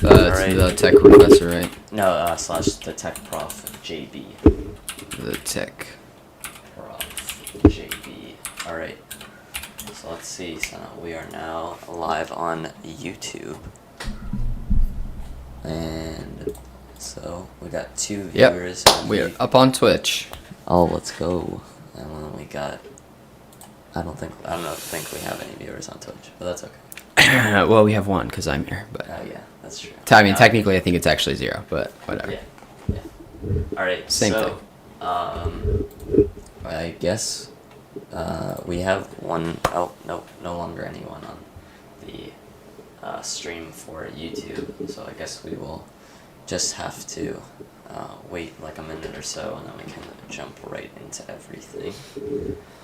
It's the tech professor, right? No, slash the tech prof JB. The tech prof JB. Alright. So let's see. So we are now live on YouTube. And so we got 2 viewers. Yep. We're up on Twitch. Oh, let's go. And then we got... I don't think we have any viewers on Twitch, but that's okay. Well, we have 1 because I'm here, but... Oh, yeah, that's true. I mean, technically, I think it's actually 0, but whatever. Yeah. Alright, Same thing. I guess we have 1... Oh, no longer anyone on the stream for YouTube, so I guess we will just have to wait like a minute or so, and then we can jump right into everything.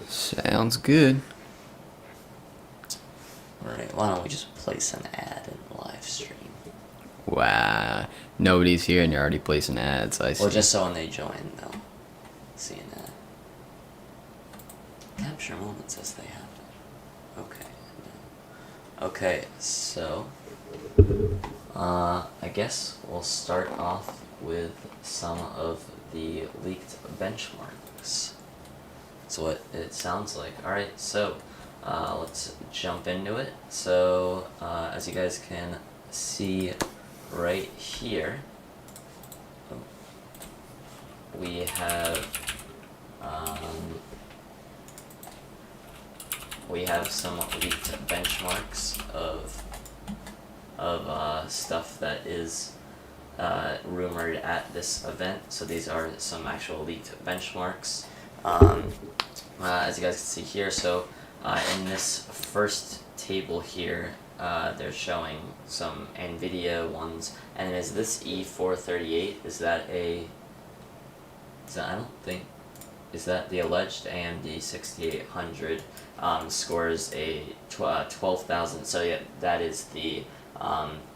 Sounds good. Alright, why don't we just place an ad in the live stream? Wow. Nobody's here and you're already placing ads, I see. Well, just so when they join, they'll see an ad. Capture moments as they happen. Okay. Okay, so... I guess we'll start off with some of the leaked benchmarks. That's what it sounds like. Alright, so let's jump into it. So as you guys can see right here, we have some leaked benchmarks of stuff that is rumored at this event. So these are some actual leaked benchmarks. As you guys can see here, so in this first table here, they're showing some NVIDIA ones, and is this E438? Is that the alleged AMD 6800 scores a 12,000? So yeah, that is the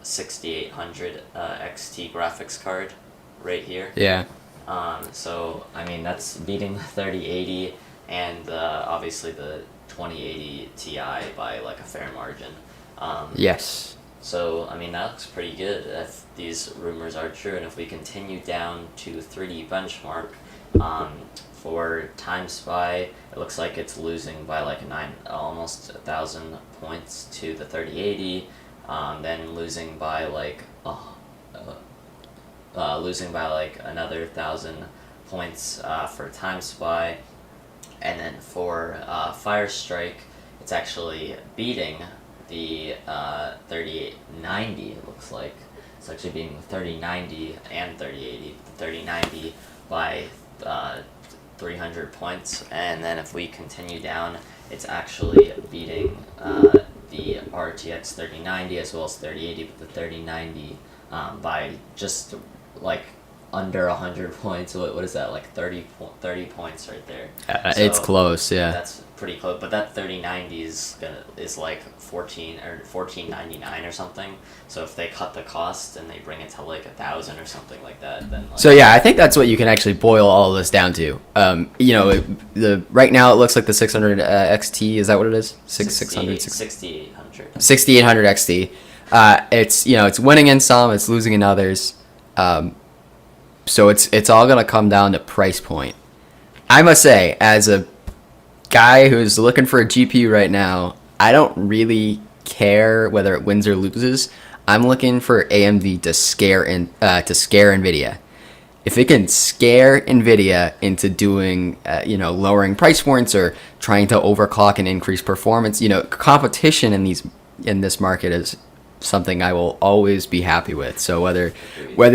6800 XT graphics card right here. Yeah. So I mean that's beating the 3080 and obviously the 2080 Ti by like a fair margin. Yes. So I mean that looks pretty good if these rumors are true, and if we continue down to 3D benchmark, for Time Spy, it looks like it's losing by like almost 1,000 points to the 3080. Then losing by like another 1,000 points for Time Spy, and then for Fire Strike, it's actually beating the 3090. It looks like it's actually beating the 3090 and 3080. The 3090 by 300 points, and then if we continue down, it's actually beating the RTX 3090 as well as 3080, but the 3090 by just like under 100 points. What is that, like 30 points right there? So it's close, yeah. That's pretty close, but that 3090 is like 1499 or something. So if they cut the cost and they bring it to like 1,000 or something like that, then like, so yeah, I think that's what you can actually boil all of this down to. Right now it looks like the 600 XT, is that what it is? 6800 XT. It's winning in some, it's losing in others. So it's all gonna come down to price point. I must say, as a guy who's looking for a GPU right now, I don't really care whether it wins or loses. I'm looking for AMD to scare NVIDIA. If it can scare NVIDIA into doing, lowering price points or trying to overclock and increase performance, competition in this market is something I will always be happy with. So whether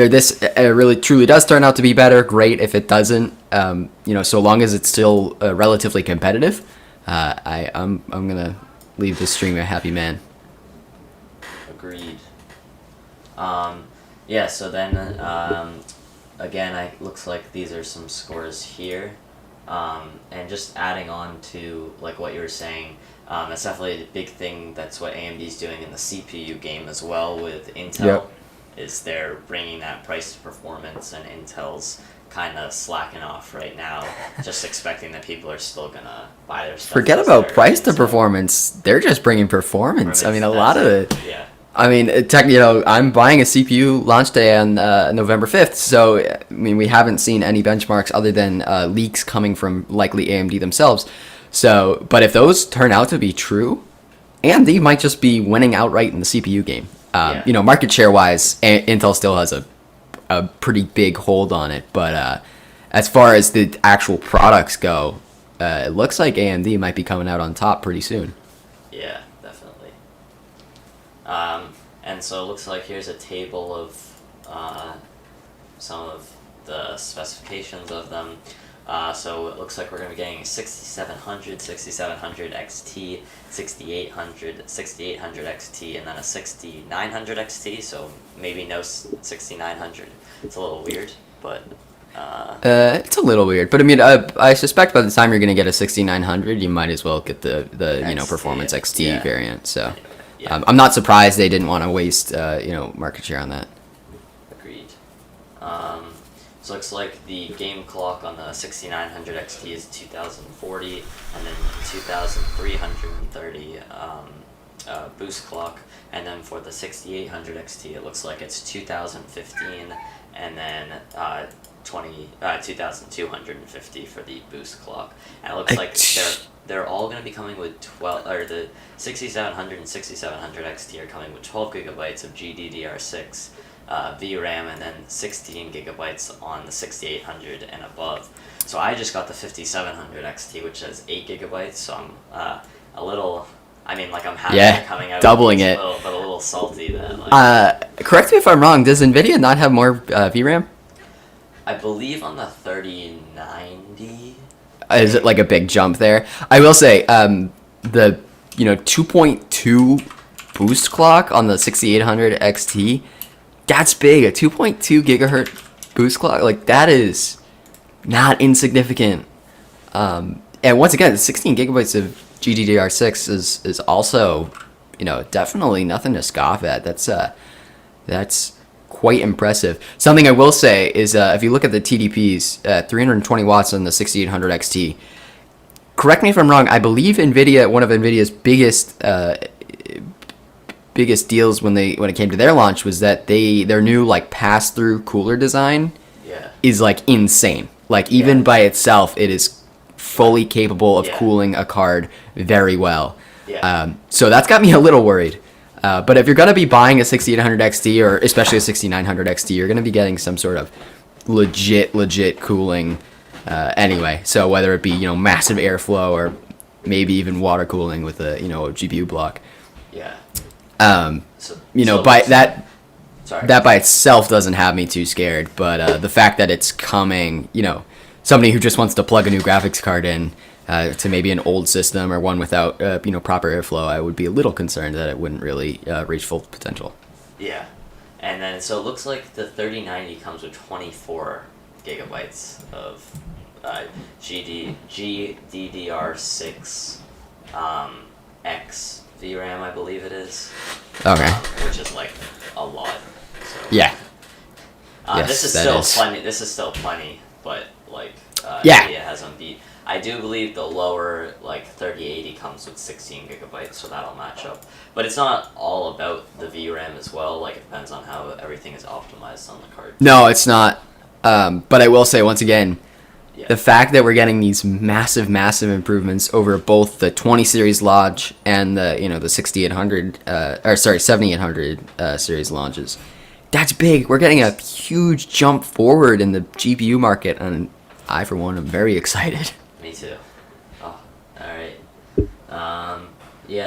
this really truly does turn out to be better, great. If it doesn't, so long as it's still relatively competitive, I'm gonna leave this stream a happy man. Agreed. Yeah. So then again, it looks like these are some scores here, and just adding on to like what you were saying. It's definitely a big thing. That's what AMD's doing in the CPU game as well with Intel. Yep. Is they're bringing that price to performance, and Intel's kind of slacking off right now, just expecting that people are still gonna buy their stuff. Forget about price to performance. They're just bringing performance. I mean, a lot of it. Yeah. I mean, I'm buying a CPU launch day on November 5th, so I mean, we haven't seen any benchmarks other than leaks coming from likely AMD themselves. So, but if those turn out to be true, AMD might just be winning outright in the CPU game. Market share wise, Intel still has a pretty big hold on it, but as far as the actual products go, it looks like AMD might be coming out on top pretty soon. Yeah, definitely. And so it looks like here's a table of some of the specifications of them. So it looks like we're going to be getting a 6700, 6700 XT, 6800, 6800 XT, and then a 6900 XT, so maybe no 6900. It's a little weird, but... it's a little weird, but I mean, I suspect by the time you're going to get a 6900, you might as well get the XT, Performance XT variant, so... Anyway, yeah. I'm not surprised they didn't want to waste, market share on that. Agreed. So it looks like the game clock on the 6900 XT is 2040, and then 2330 boost clock, and then for the 6800 XT, it looks like it's 2015, and then 2250 for the boost clock. And it looks like they're all going to be coming with 12, or the 6700 and 6700 XT are coming with 12 gigabytes of GDDR6 VRAM, and then 16 gigabytes on the 6800 and above. So I just got the 5700 XT, which has 8 gigabytes, so I'm a little... I mean, like, I'm happy they're coming out doubling it, but a little salty that, correct me if I'm wrong, does NVIDIA not have more VRAM? I believe on the 3090... Is it like a big jump there? I will say, the 2.2 boost clock on the 6800 XT, that's big. A 2.2 gigahertz boost clock, like, that is not insignificant. And once again, 16 gigabytes of GDDR6 is also, definitely nothing to scoff at. That's quite impressive. Something I will say is, if you look at the TDPs, 320 watts on the 6800 XT. Correct me if I'm wrong. I believe NVIDIA, one of NVIDIA's biggest deals when it came to their launch was that their new like pass-through cooler design is like insane. Like even by itself, it is fully capable of cooling a card very well. So that's got me a little worried. But if you're going to be buying a 6800 XT or especially a 6900 XT, you're going to be getting some sort of legit cooling anyway. So whether it be, massive airflow or maybe even water cooling with a GPU block. Yeah. That by itself doesn't have me too scared, but the fact that it's coming, somebody who just wants to plug a new graphics card in to maybe an old system or one without proper airflow, I would be a little concerned that it wouldn't really reach full potential. Yeah, and then so it looks like the 3090 comes with 24 gigabytes of GDDR6 X VRAM, I believe it is. Okay. Which is like a lot. So. Yeah. Yes, this is still plenty. This is still plenty, but like NVIDIA has them beat. I do believe the lower, like, 3080 comes with 16 gigabytes, so that'll match up. But it's not all about the VRAM as well. Like, it depends on how everything is optimized on the card. No, it's not. But I will say, once again, the fact that we're getting these massive improvements over both the 20 series launch and the, the 7800 series launches, that's big. We're getting a huge jump forward in the GPU market, and I, for one, am very excited. Me too. Oh, alright.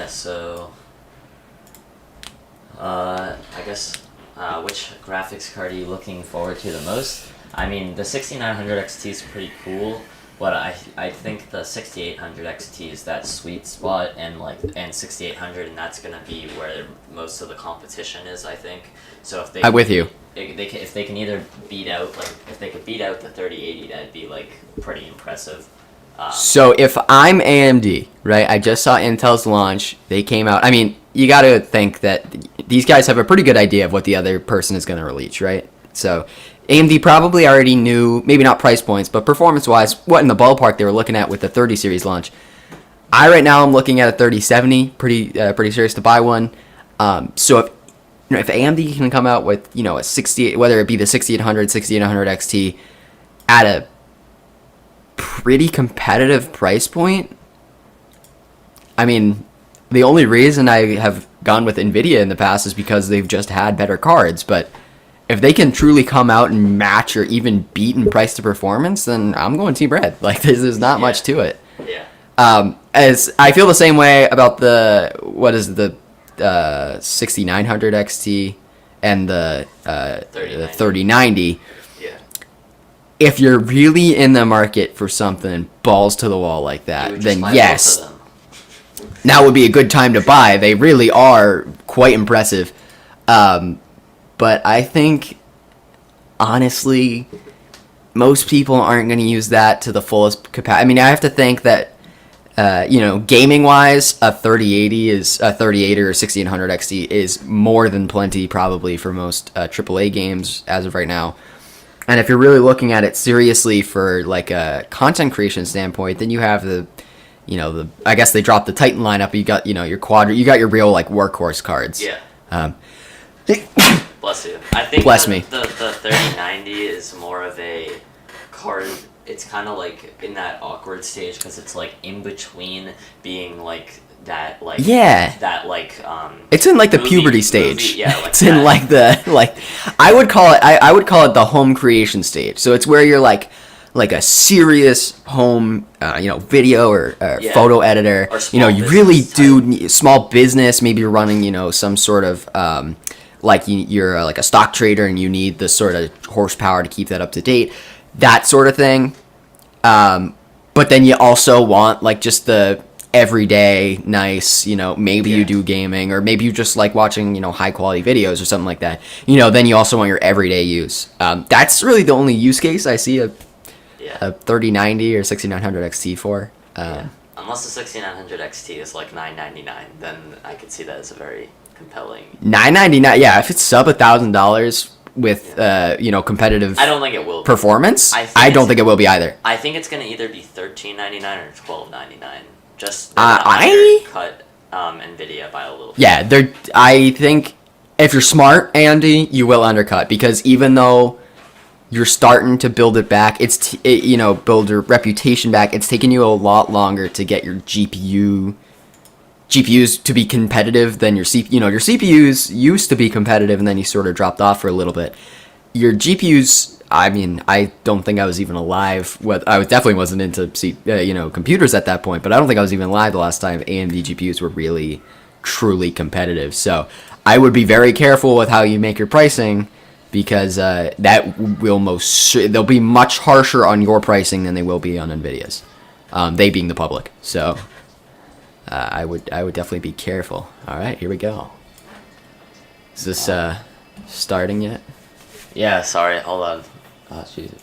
So... I guess, which graphics card are you looking forward to the most? I mean, the 6900 XT is pretty cool, but I think the 6800 XT is that sweet spot, and 6800, and that's gonna be where most of the competition is, I think. So if I'm with you. If they can either beat out, if they could beat out the 3080, that'd be, pretty impressive. So if I'm AMD, right, I just saw Intel's launch, they came out, I mean, you gotta think that these guys have a pretty good idea of what the other person is gonna release, right? So AMD probably already knew, maybe not price points, but performance-wise, what in the ballpark they were looking at with the 30 series launch. I right now am looking at a 3070, pretty serious to buy one. So if AMD can come out with, a 60, whether it be the 6800, 6800 XT at a pretty competitive price point, I mean, the only reason I have gone with Nvidia in the past is because they've just had better cards, but if they can truly come out and match or even beat in price to performance, then I'm going Team Red. Like, there's not much to it. Yeah. As I feel the same way about the 6900 XT and the 3090. Yeah. If you're really in the market for something balls to the wall like that, then yes, now would be a good time to buy. They really are quite impressive. But I think, honestly, most people aren't going to use that to the fullest capacity. I mean, I have to think that, gaming-wise, a 3080 is a 3080 or 1600 XT is more than plenty probably for most AAA games as of right now. And if you're really looking at it seriously for like a content creation standpoint, then you have I guess they dropped the Titan lineup. You got, your you got your real like workhorse cards. Yeah. Bless you. I think the 3090 is more of a card. It's kind of like in that awkward stage because it's like in between being like that, like it's in like the puberty stage. Yeah, like it's in like the I would call it the home creation stage. So it's where you're like a serious home video or photo editor. Or you really do need small business. Maybe you're running some sort of you're like a stock trader and you need the sort of horsepower to keep that up to date, that sort of thing. But then you also want like just the everyday nice, maybe you do gaming or maybe you just like watching, high quality videos or something like that. Then you also want your everyday use. That's really the only use case I see a 3090 or 6900 XT for. Unless the 6900 XT is like $999, then I could see that as a very compelling. $999, yeah. If it's sub $1,000 with competitive, I don't think it will be. Performance. I don't think it will be either. I think it's gonna either be $13.99 or $12.99. Just cut Nvidia by a little bit. Yeah, I think if you're smart, Andy, you will undercut because even though you're starting to build it back, build your reputation back. It's taken you a lot longer to get your GPUs to be competitive than your CPU. Your CPUs used to be competitive, and then you sort of dropped off for a little bit. Your GPUs, I mean, I don't think I was even alive. I definitely wasn't into computers at that point, but I don't think I was even alive the last time AMD GPUs were really, truly competitive. So I would be very careful with how you make your pricing, because that will they'll be much harsher on your pricing than they will be on Nvidia's. They being the public. So I would definitely be careful. All right, here we go. Is this starting yet? Yeah, sorry, hold on. Oh, Jesus.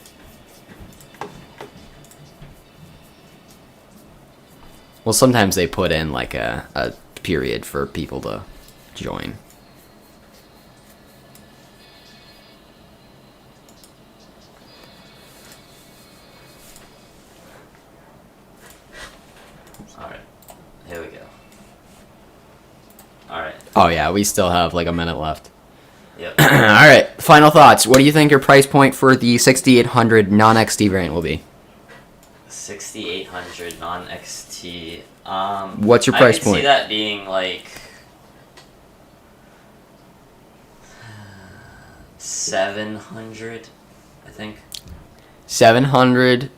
Well, sometimes they put in like a period for people to join. Alright, here we go. Alright. Oh yeah, we still have like a minute left. Yep. Alright, final thoughts. What do you think your price point for the 6800 non-XT variant will be? 6800 non-XT. What's your price I could point? see that being like 700, I think. 700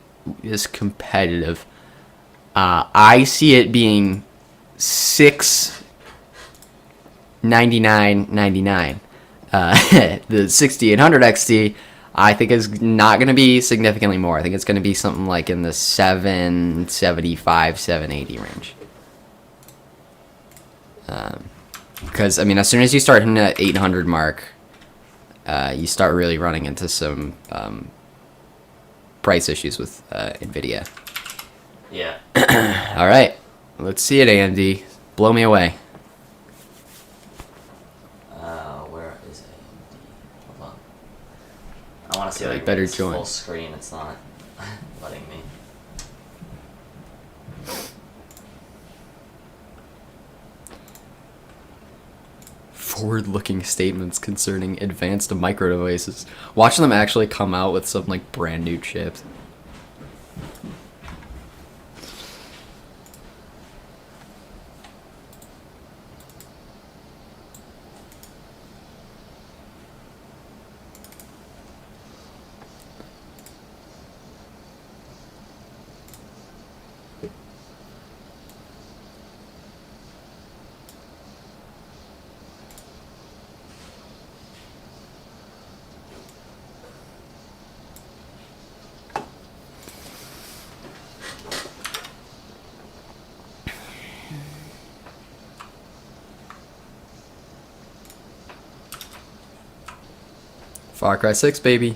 is competitive. I see it being $699.99. The 6800 XT, I think, is not going to be significantly more. I think it's going to be something like in the 775, 780 range. Because, I mean, as soon as you start hitting that 800 mark, you start really running into some price issues with Nvidia. Yeah. All right, let's see it, AMD. Blow me away. Where is AMD? Hold on. I want to see Okay, like better it's join. full screen. It's not letting me. forward-looking statements concerning advanced micro devices. Watching them actually come out with some like brand new chips. Far Cry 6, baby.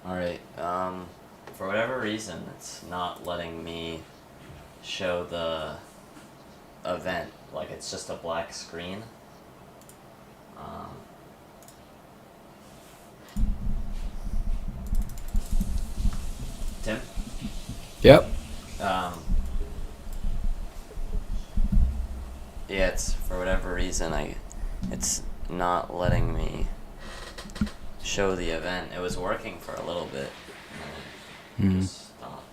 Alright, for whatever reason, it's not letting me show the event. Like, it's just a black screen. Tim? Yep. Yeah, it's, for whatever reason, it's not letting me show the event. It was working for a little bit, and then it just stopped.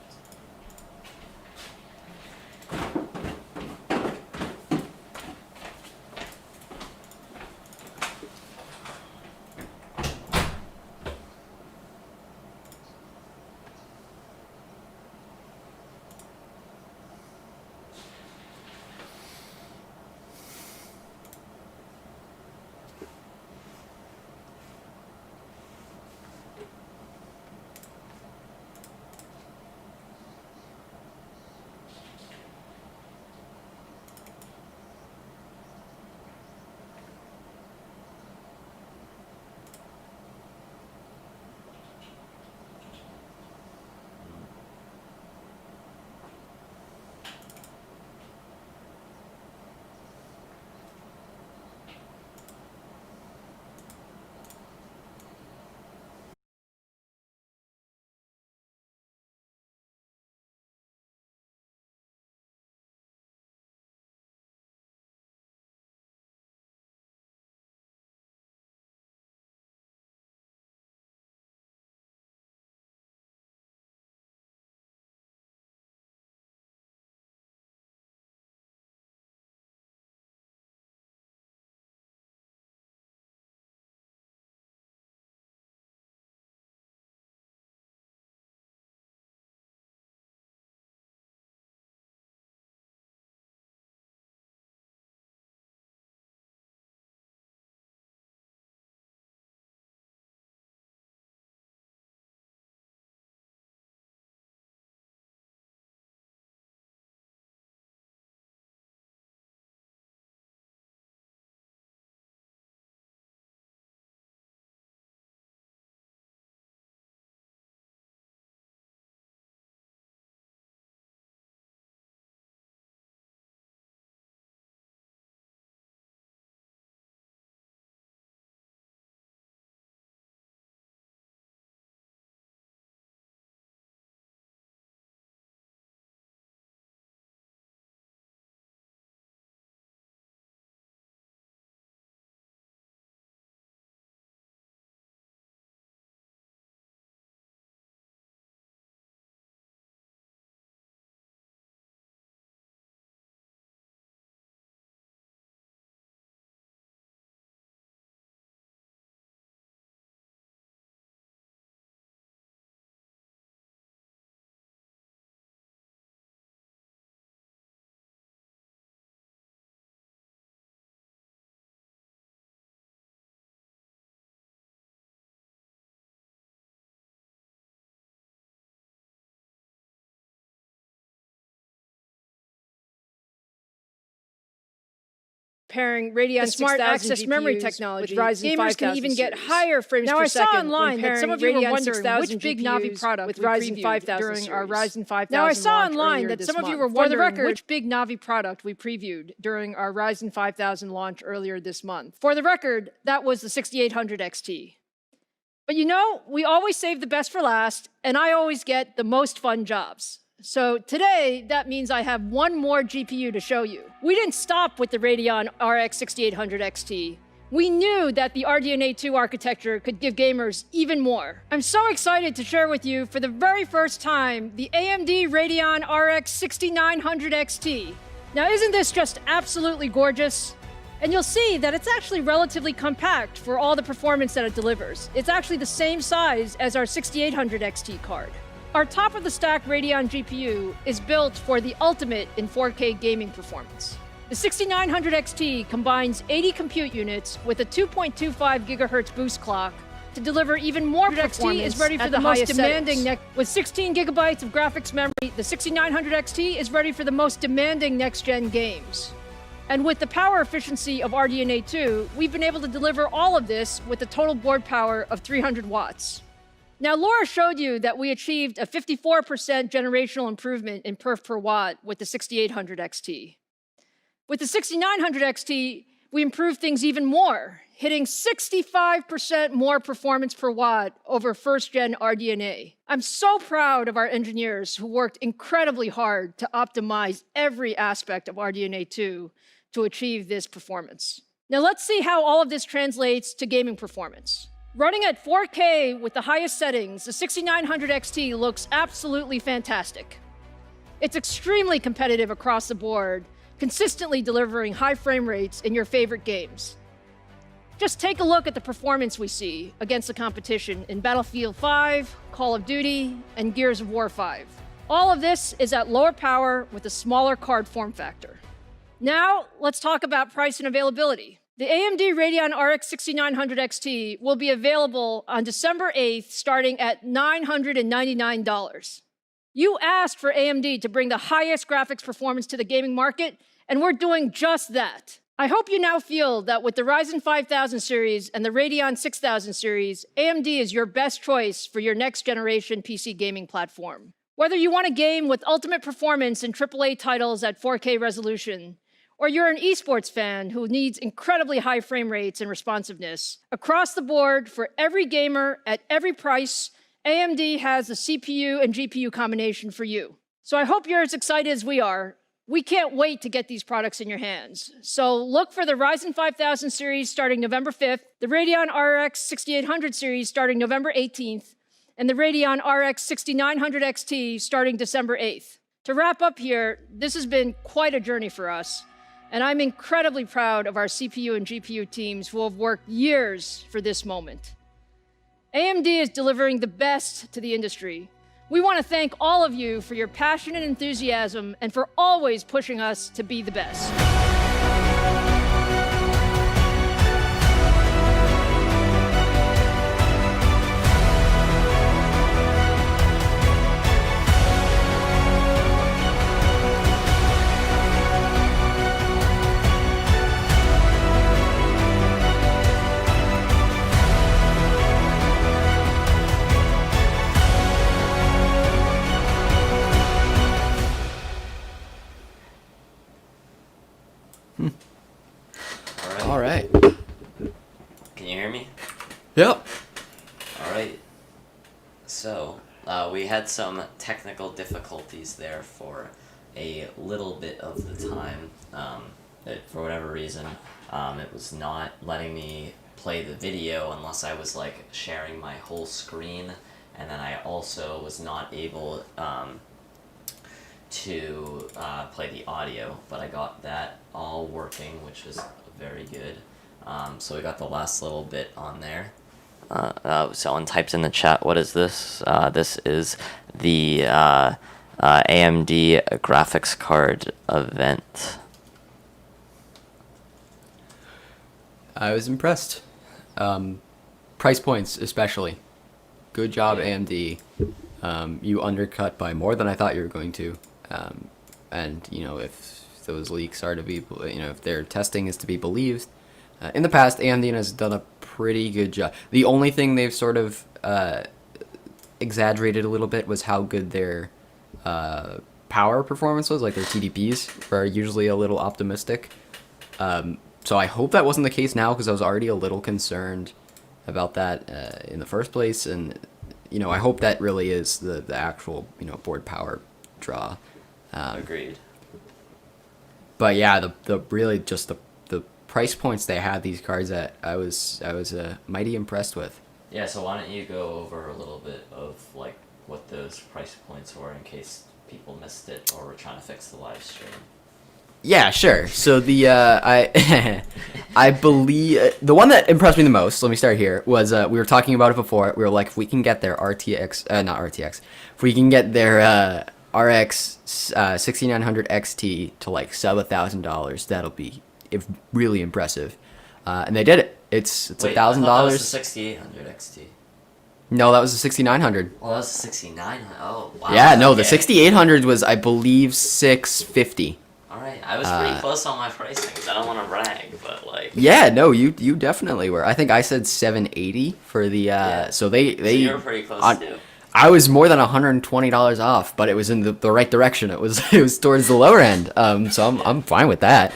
Pairing Radeon Smart Access Memory technology, gamers can even get higher frames per second. Now I saw online that some of you were wondering which big Navi product we previewed during our Ryzen 5000 Now I saw online that some of you were wondering which big Navi product we previewed during our Ryzen 5000 launch earlier this month. For the record, that was the 6800 XT. But you know, we always save the best for last, and I always get the most fun jobs. So today, that means I have one more GPU to show you. We didn't stop with the Radeon RX 6800 XT. We knew that the RDNA2 architecture could give gamers even more. I'm so excited to share with you for the very first time the AMD Radeon RX 6900 XT. Now isn't this just absolutely gorgeous? And you'll see that it's actually relatively compact for all the performance that it delivers. It's actually the same size as our 6800 XT card. Our top-of-the-stack Radeon GPU is built for the ultimate in 4K gaming performance. The 6900 XT combines 80 compute units with a 2.25 GHz boost clock to deliver even more performance. XT is ready for the most demanding with 16 gigabytes of graphics memory. The 6900 XT is ready for the most demanding next-gen games. And with the power efficiency of RDNA2, we've been able to deliver all of this with a total board power of 300 watts. Now, Laura showed you that we achieved a 54% generational improvement in perf per watt with the 6800 XT. With the 6900 XT, we improved things even more, hitting 65% more performance per watt over first-gen RDNA. I'm so proud of our engineers who worked incredibly hard to optimize every aspect of RDNA2 to achieve this performance. Now let's see how all of this translates to gaming performance. Running at 4K with the highest settings, the 6900 XT looks absolutely fantastic. It's extremely competitive across the board, consistently delivering high frame rates in your favorite games. Just take a look at the performance we see against the competition in Battlefield 5, Call of Duty, and Gears of War 5. All of this is at lower power with a smaller card form factor. Now, let's talk about price and availability. The AMD Radeon RX 6900 XT will be available on December 8th, starting at $999. You asked for AMD to bring the highest graphics performance to the gaming market, and we're doing just that. I hope you now feel that with the Ryzen 5000 series and the Radeon 6000 series, AMD is your best choice for your next generation PC gaming platform. Whether you want a game with ultimate performance in AAA titles at 4K resolution, or you're an esports fan who needs incredibly high frame rates and responsiveness, across the board for every gamer at every price, AMD has the CPU and GPU combination for you. So I hope you're as excited as we are. We can't wait to get these products in your hands. So look for the Ryzen 5000 series starting November 5th, the Radeon RX 6800 series starting November 18th, and the Radeon RX 6900 XT starting December 8th. To wrap up here, this has been quite a journey for us, and I'm incredibly proud of our CPU and GPU teams who have worked years for this moment. AMD is delivering the best to the industry. We want to thank all of you for your passion and enthusiasm and for always pushing us to be the best. All right. Can you hear me? Yep. All right. So, we had some technical difficulties there for a little bit of the time. For whatever reason, it was not letting me play the video unless I was like sharing my whole screen, and then I also was not able to play the audio, but I got that all working, which was very good. So we got the last little bit on there. Someone typed in the chat, what is this? This is the AMD graphics card event. I was impressed. Price points especially. Good job, AMD. You undercut by more than I thought you were going to. And, you know, if those leaks are to be, you know, if their testing is to be believed, in the past, AMD has done a pretty good job. The only thing they've sort of exaggerated a little bit was how good their power performance was, like their TDPs are usually a little optimistic. So I hope that wasn't the case now, because I was already a little concerned about that in the first place. And, you know, I hope that really is the actual, you know, board power draw. Agreed. But yeah, the really just the price points they had these cards at, I was mighty impressed with. Yeah, so why don't you go over a little bit of like what those price points were in case people missed it or were trying to fix the live stream. Yeah, sure. So the I believe the one that impressed me the most, let me start here, was we were talking about it before. We were like, if we can get their if we can get their RX 6900 XT to like sub $1,000, that'll be really impressive. And they did it. It's $1,000. That was the 6800 XT. No, that was the 6900. Well, that was the 6900. Oh, wow. Yeah, no, okay. The 6800 was, I believe, $650. All right. I was pretty close on my pricings. I don't want to brag, but like. Yeah, no, you definitely were. I think I said 780 for the. So they you were pretty close too. I was more than $120 off, but it was in the right direction. It was towards the lower end. So I'm fine with that.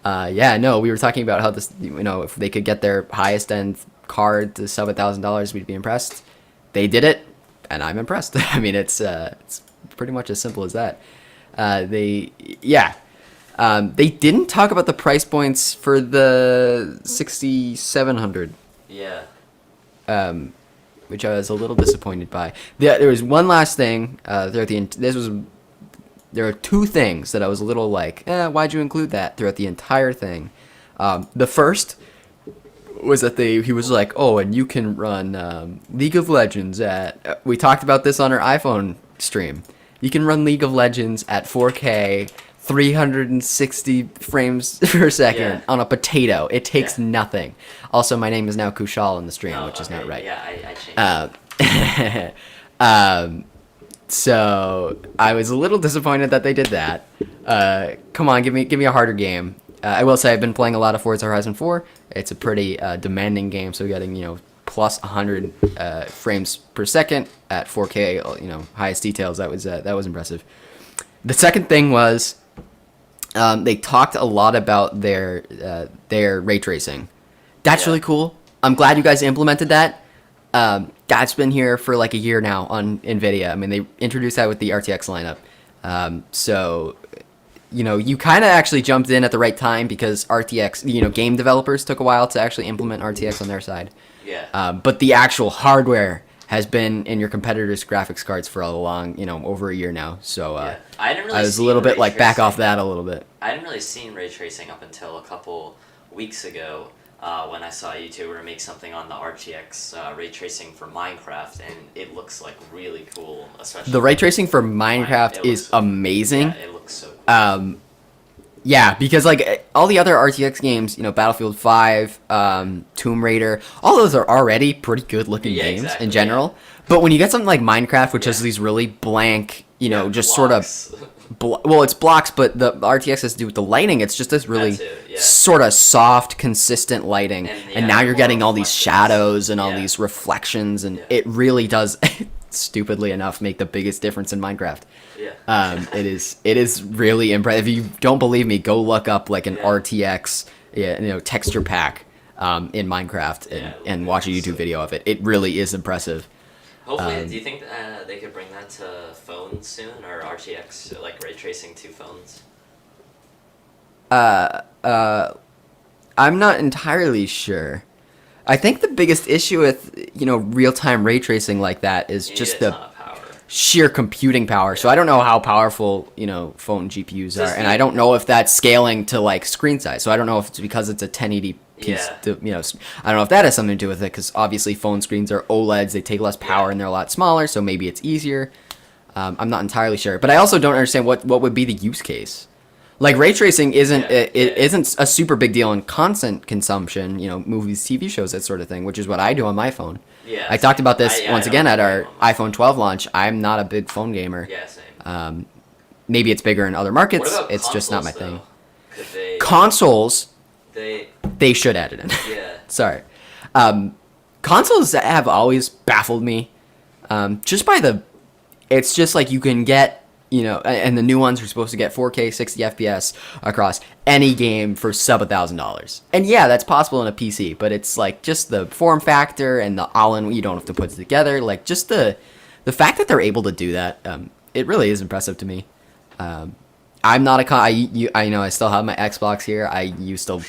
Yeah, no, we were talking about how this, if they could get their highest end card to sub $1,000, we'd be impressed. They did it, and I'm impressed. I mean, it's pretty much as simple as that. They didn't talk about the price points for the 6700. Yeah. Which I was a little disappointed by. There was one last thing. There are two things that I was a little like, why'd you include that throughout the entire thing? The first was that he was like, oh, and you can run League of Legends at. We talked about this on our iPhone stream. You can run League of Legends at 4K, 360 frames per second on a potato. It takes nothing. Also, my name is now Kushal in the stream, which is not right. Yeah, I changed it. So I was a little disappointed that they did that. Come on, give me a harder game. I will say I've been playing a lot of Forza Horizon 4. It's a pretty demanding game, so getting plus 100 frames per second at 4K, highest details, that was impressive. The second thing was they talked a lot about their ray tracing. That's really cool. I'm glad you guys implemented that. That's been here for like a year now on NVIDIA. I mean, they introduced that with the RTX lineup. So, you kind of actually jumped in at the right time because RTX, game developers took a while to actually implement RTX on their side. Yeah. But the actual hardware has been in your competitors' graphics cards for a long, over a year now. So I didn't really I was a little bit like back off that a little bit. I hadn't really seen ray tracing up until a couple weeks ago when I saw a YouTuber make something on the RTX ray tracing for Minecraft, and it looks like really cool. Especially the ray tracing for Minecraft is amazing. Yeah, it looks so cool. Yeah, because like all the other RTX games, Battlefield 5, Tomb Raider, all those are already pretty good looking games in general. But when you get something like Minecraft, which has these really blank, just blocks. sort of, well, it's blocks, but the RTX has to do with the lighting. It's just this really sort of soft, consistent lighting, and now you're getting all these shadows and all these reflections, and it really does, stupidly enough, make the biggest difference in Minecraft. Yeah. It is really impressive. If you don't believe me, go look up like an RTX texture pack in Minecraft and watch a YouTube video of it. It really is impressive. Hopefully, do you think they could bring that to phones soon, or RTX like ray tracing to phones? I'm not entirely sure. I think the biggest issue with real-time ray tracing like that is just the sheer computing power. So I don't know how powerful phone GPUs are, and I don't know if that's scaling to like screen size. So I don't know if it's because it's a 1080 piece. I don't know if that has something to do with it, because obviously phone screens are OLEDs. They take less power and they're a lot smaller, so maybe it's easier. I'm not entirely sure, but I also don't understand what would be the use case. Like ray tracing isn't isn't a super big deal in content consumption, movies, TV shows, that sort of thing, which is what I do on my phone. Yeah, I talked about this once again at our iPhone 12 launch. I'm not a big phone gamer. Yeah, same. Maybe it's bigger in other markets. What about it's just not my consoles, thing. Consoles, they should add it in. Yeah. Sorry. Consoles have always baffled me. Just by it's just like you can get, and the new ones are supposed to get 4K 60 FPS across any game for sub $1,000. And yeah, that's possible in a PC, but it's like just the form factor and the all-in, you don't have to put it together. Like just the fact that they're able to do that, it really is impressive to me. I'm not I still have my Xbox here. I used to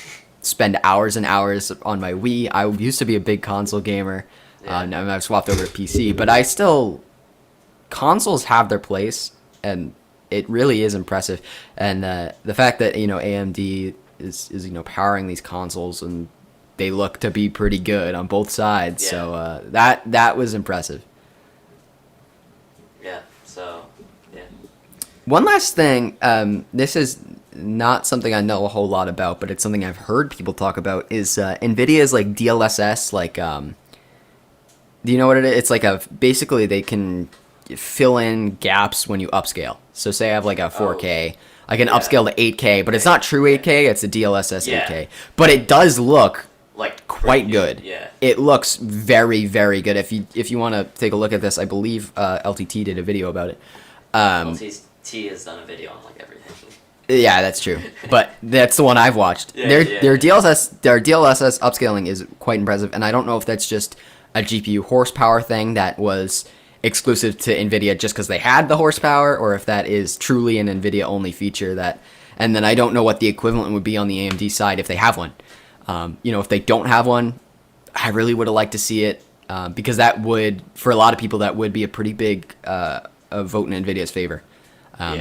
spend hours and hours on my Wii. I used to be a big console gamer. Now I've swapped over to PC, but consoles have their place, and it really is impressive. And the fact that AMD is powering these consoles, and they look to be pretty good on both sides. So that was impressive. Yeah. So one last thing. This is not something I know a whole lot about, but it's something I've heard people talk about. Is NVIDIA's like DLSS, like do you know what it is? It's like basically they can fill in gaps when you upscale. So say I have like a 4K like an upscale to 8K, but it's not true 8K. It's a DLSS Yeah. 8K, but it does look like quite good. Yeah. It looks very, very good. If you want to take a look at this, I believe LTT did a video about it. LTT has done a video on like everything. Yeah, that's true. But that's the one I've watched. Yeah, Their DLSS upscaling is quite impressive, and I don't know if that's just a GPU horsepower thing that was exclusive to NVIDIA just because they had the horsepower, or if that is truly an NVIDIA only feature that. And then I don't know what the equivalent would be on the AMD side if they have one. If they don't have one, I really would have liked to see it because that would, for a lot of people, that would be a pretty big vote in NVIDIA's favor.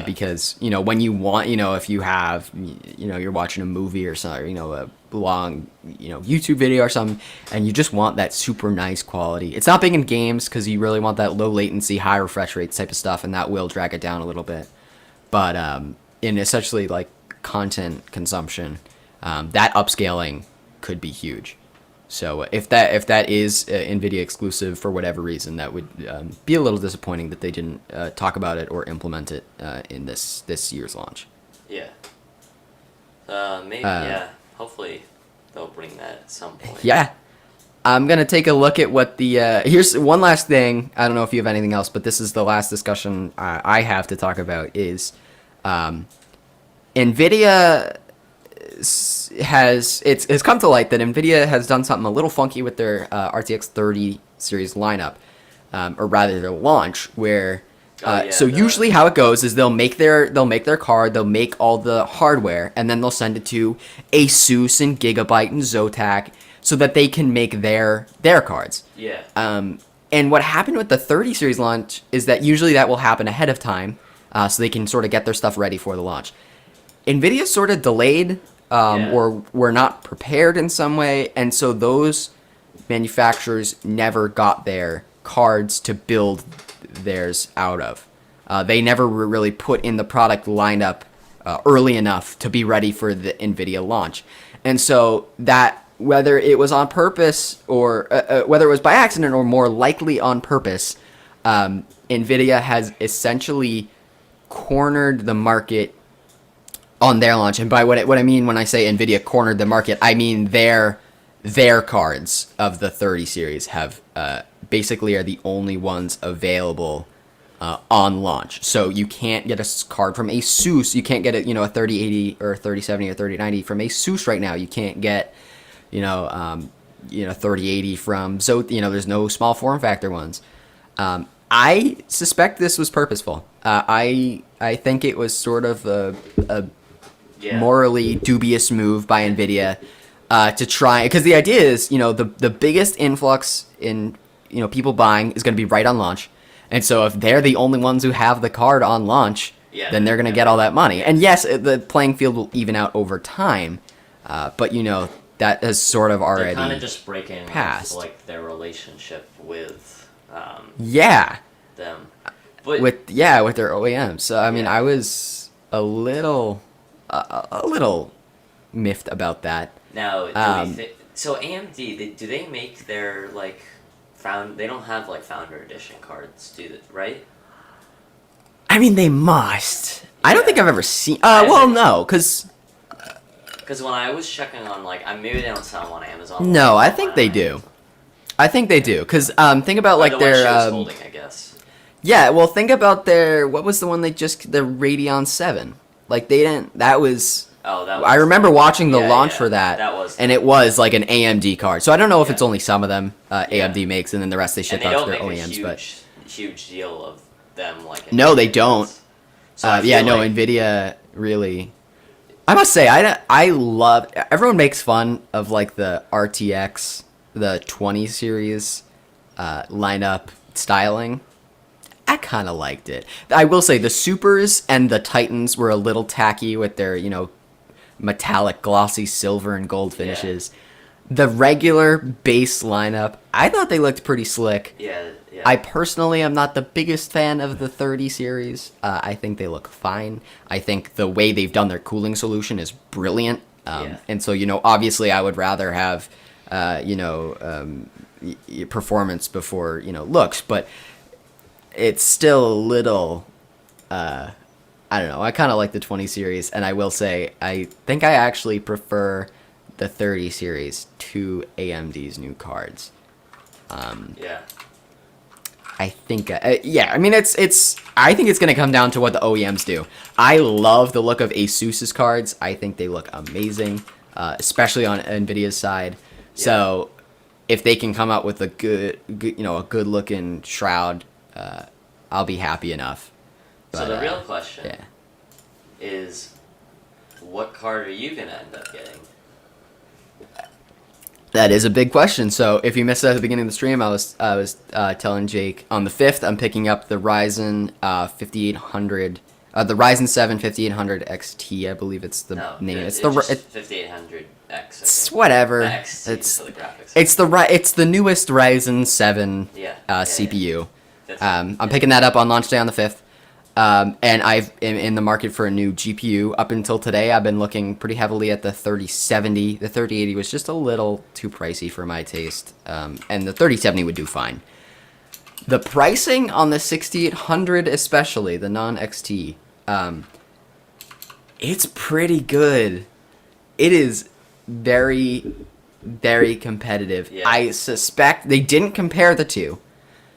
Because, when you want, if you have, you're watching a movie or something, a long, YouTube video or something, and you just want that super nice quality. It's not big in games because you really want that low latency, high refresh rates type of stuff, and that will drag it down a little bit. But in essentially like content consumption, that upscaling could be huge. So if that is NVIDIA exclusive for whatever reason, that would be a little disappointing that they didn't talk about it or implement it in this year's launch. Yeah. Maybe, hopefully they'll bring that at some point. Yeah. I'm going to take a look at what the... here's one last thing. I don't know if you have anything else, but this is the last discussion I have to talk about is NVIDIA... It's come to light that NVIDIA has done something a little funky with their RTX 30 series lineup, or rather their launch, where usually how it goes is they'll make their card, they'll make all the hardware, and then they'll send it to ASUS and Gigabyte and Zotac so that they can make their cards. Yeah. And what happened with the 30 series launch is that usually that will happen ahead of time, so they can sort of get their stuff ready for the launch. NVIDIA sort of delayed or were not prepared in some way, and so those manufacturers never got their cards to build theirs out of. They never were really put in the product lineup early enough to be ready for the NVIDIA launch. And so that, whether it was on purpose or whether it was by accident or more likely on purpose, NVIDIA has essentially cornered the market on their launch. And by what I mean when I say NVIDIA cornered the market, I mean their cards of the 30 series have basically are the only ones available on launch. So you can't get a card from ASUS. You can't get a 3080 or 3070 or 3090 from ASUS right now. You can't get 3080 from there's no small form factor ones. I suspect this was purposeful. I think it was sort of a morally dubious move by NVIDIA to try, because the idea is, the biggest influx in, people buying is going to be right on launch. And so if they're the only ones who have the card on launch, then they're going to get all that money. And yes, the playing field will even out over time. But, that has sort of already They're kind of just breaking passed. Like their relationship with them. But with their OEMs. So, I mean, I was a little miffed about that. Now, so AMD, do they make their they don't have Founder Edition cards, right? I mean, they must. I don't think I've ever seen. No, because when I was checking on maybe they don't sell them on Amazon. No, I think they do. I think they do, because think about the their. One she was holding, I guess. Yeah, well, think about their. What was the one the Radeon 7? They didn't. That was. Oh, that was. I remember watching the launch for that. That was. And it was like an AMD card. So I don't know if it's only some of them AMD makes, and then the rest they ship out to their OEMs. Huge deal of them No, they don't. So NVIDIA really. I must say, I love. Everyone makes fun of the RTX, the 20 series lineup styling. I kind of liked it. I will say the Supers and the Titans were a little tacky with their, metallic glossy silver and gold finishes. Yeah. The regular base lineup, I thought they looked pretty slick. Yeah. I personally am not the biggest fan of the 30 series. I think they look fine. I think the way they've done their cooling solution is brilliant. And so, obviously I would rather have, performance before, looks. But it's still a little, I I don't know. I kind of like the 20 series, and I will say I think I actually prefer the 30 series to AMD's new cards. Yeah. I think, yeah. I mean, it's. I think it's gonna come down to what the OEMs do. I love the look of Asus's cards. I think they look amazing, especially on Nvidia's side. Yeah. So, if they can come out with a good looking shroud, I'll be happy enough. But, so the real question is, what card are you gonna end up getting? That is a big question. So if you missed it at the beginning of the stream, I was telling Jake on the 5th, I'm picking up the Ryzen 5800, the Ryzen 7 5800 XT. I believe it's the name. It's the 5800X. It's whatever. It's for the graphics. It's the newest Ryzen 7 CPU. I'm picking that up on launch day on the 5th. And I'm in the market for a new GPU. Up until today, I've been looking pretty heavily at the 3070. The 3080 was just a little too pricey for my taste, and the 3070 would do fine. The pricing on the 6800, especially the non-XT, it's pretty good. It is very, very competitive. Yeah. I suspect they didn't compare the two.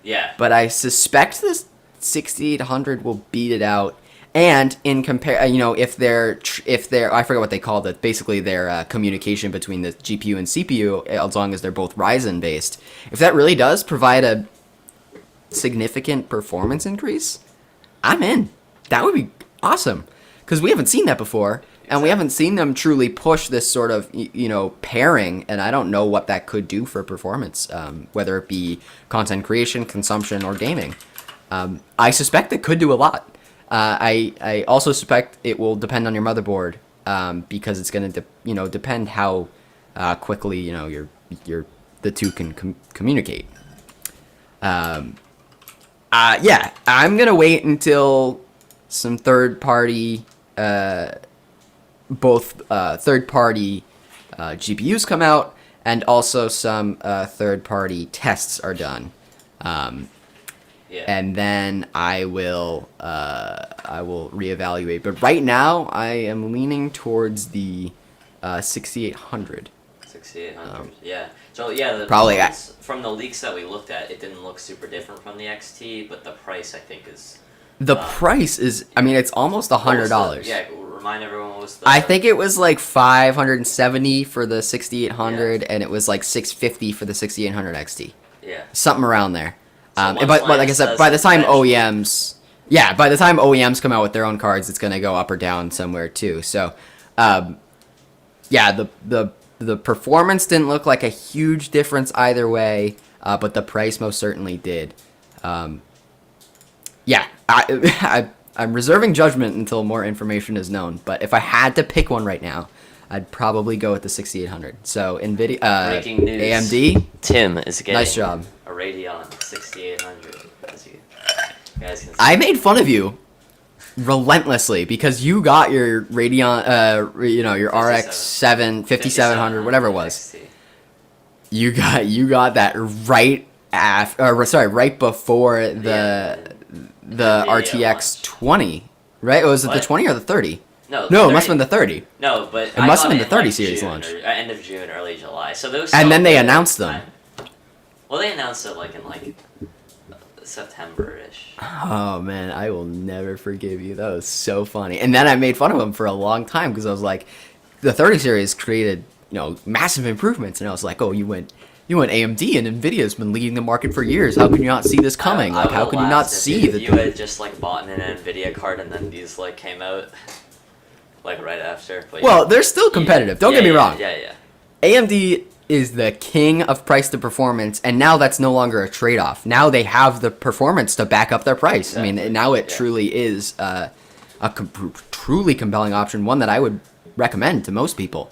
Yeah. But I suspect this 6800 will beat it out, and in compare, if they're I forget what they called it, basically their communication between the GPU and CPU, as long as they're both Ryzen based, if that really does provide a significant performance increase, I'm in. That would be awesome, because we haven't seen that before, and we haven't seen them truly push this sort of pairing, and I don't know what that could do for performance, whether it be content creation, consumption, or gaming. I suspect it could do a lot. I also suspect it will depend on your motherboard, because it's going to depend how quickly the two can communicate. I'm gonna wait until some third-party third-party GPUs come out, and also some third-party tests are done. And then I will reevaluate. But right now, I am leaning towards the 6800. 6800, yeah. So yeah, probably from the leaks that we looked at, it didn't look super different from the XT, but the price I think is. The price is, I mean, it's almost $100. Yeah, remind everyone what was the. I think it was like $570 for the 6800, and it was like $650 for the 6800 XT. Yeah. Something around there. So but like I said, by the time OEMs come out with their own cards, it's gonna go up or down somewhere too. So, the performance didn't look like a huge difference either way, but the price most certainly did. I'm reserving judgment until more information is known. But if I had to pick one right now, I'd probably go with the 6800. So Nvidia, breaking news. AMD. Tim is getting nice job. A Radeon 6800. As you guys can see. I made fun of you relentlessly because you got your Radeon, your RX 5700, whatever it was. You got that right right before the RTX 20, right? Was it the 20 or the 30? No, it must have been the 30. No, but it must have been the 30 series launch. End of June, early July. So those. And then they announced them. Well, they announced it in September-ish. Oh man, I will never forgive you. That was so funny. And then I made fun of them for a long time because I was like, the 30 series created massive improvements, and I was like, oh, you went AMD, and Nvidia's been leading the market for years. How can you not see this coming? How can you not see that? You had just bought an Nvidia card, and then these came out right after. But they're still competitive. Don't get me wrong. Yeah. AMD is the king of price to performance, and now that's no longer a trade-off. Now they have the performance to back up their price. Exactly. I mean, now it truly is a truly compelling option, one that I would recommend to most people.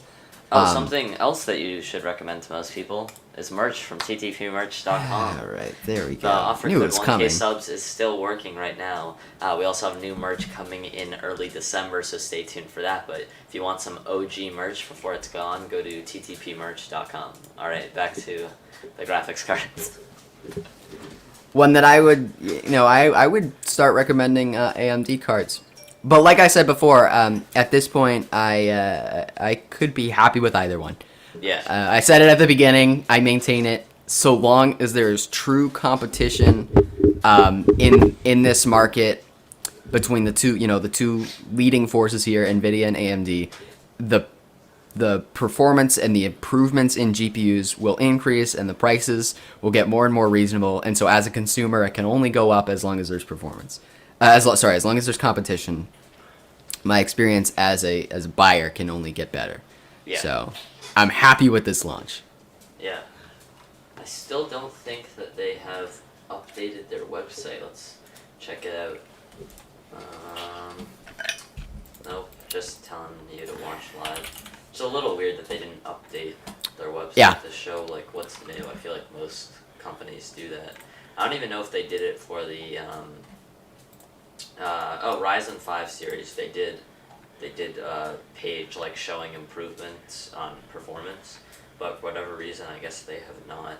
Something else that you should recommend to most people is merch from ttpmerch.com. All right, there we go. The offer Knew code it was 1K coming. subs is still working right now. We also have new merch coming in early December, so stay tuned for that. But if you want some OG merch before it's gone, go to ttpmerch.com. All right, back to the graphics cards. One that I would, I would start recommending AMD cards. But like I said before, at this point, I could be happy with either one. Yeah. I said it at the beginning. I maintain it. So long as there's true competition in this market between the two leading forces here, NVIDIA and AMD, the performance and the improvements in GPUs will increase, and the prices will get more and more reasonable. And so, as a consumer, it can only go up as long as there's performance. As long as there's competition. My experience as a buyer can only get better. Yeah. So, I'm happy with this launch. Yeah. I still don't think that they have updated their website. Let's check it out. Nope, just telling you to watch live. It's a little weird that they didn't update their website to show like what's new. I feel like most companies do that. I don't even know if they did it for the Ryzen 5 series. They did a page like showing improvements on performance, but for whatever reason, I guess they have not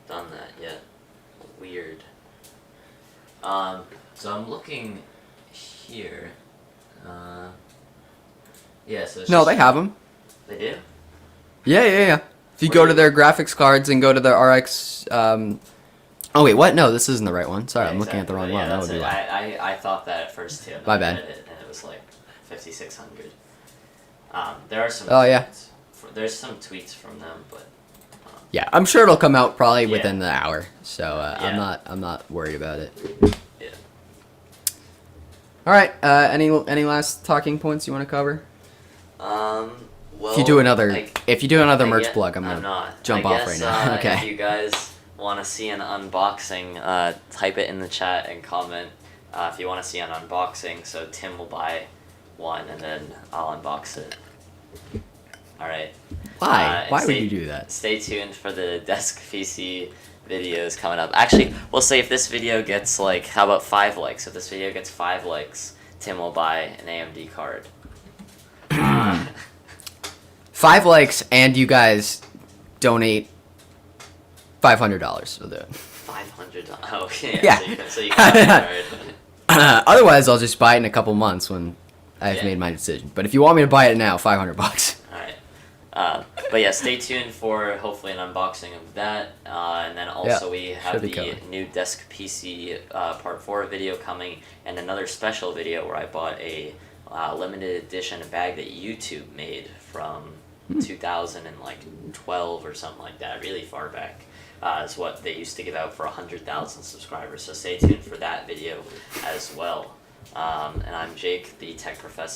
done that yet. Weird. So I'm looking here. Yeah, so No, they have them. They do? Yeah. If you go to their graphics cards and go to their RX... Oh, wait, what? No, this isn't the right one. Sorry, I'm looking at the wrong one. Yeah, that would be why. I thought that at first, too. My bad. And it was like 5,600. There are some... Oh, yeah. There's some tweets from them, but... Yeah, I'm sure it'll come out probably within the hour. So I'm not worried about it. Yeah. All right. Any last talking points you want to cover? Well, if you do another merch plug, I'm gonna jump off right now. Okay. If you guys want to see an unboxing, type it in the chat and comment. If you want to see an unboxing, so Tim will buy one and then I'll unbox it. All right. Why? Why would you do that? Stay tuned for the desk PC videos coming up. Actually, we'll say if this video gets like, how about 5 likes? If this video gets 5 likes, Tim will buy an AMD card. 5 likes and you guys donate $500. We'll do it. $500. Okay. Yeah. So you can Otherwise, I'll just buy it in a couple months when I've made my decision. But if you want me to buy it now, $500. All right. But yeah, stay tuned for hopefully an unboxing of that, and then also we have the new desk PC part 4 video coming, and another special video where I bought a limited edition bag that YouTube made from 2012 or something like that, really far back. Is what they used to give out for 100,000 subscribers. So stay tuned for that video as well. And I'm Jake, the tech professor.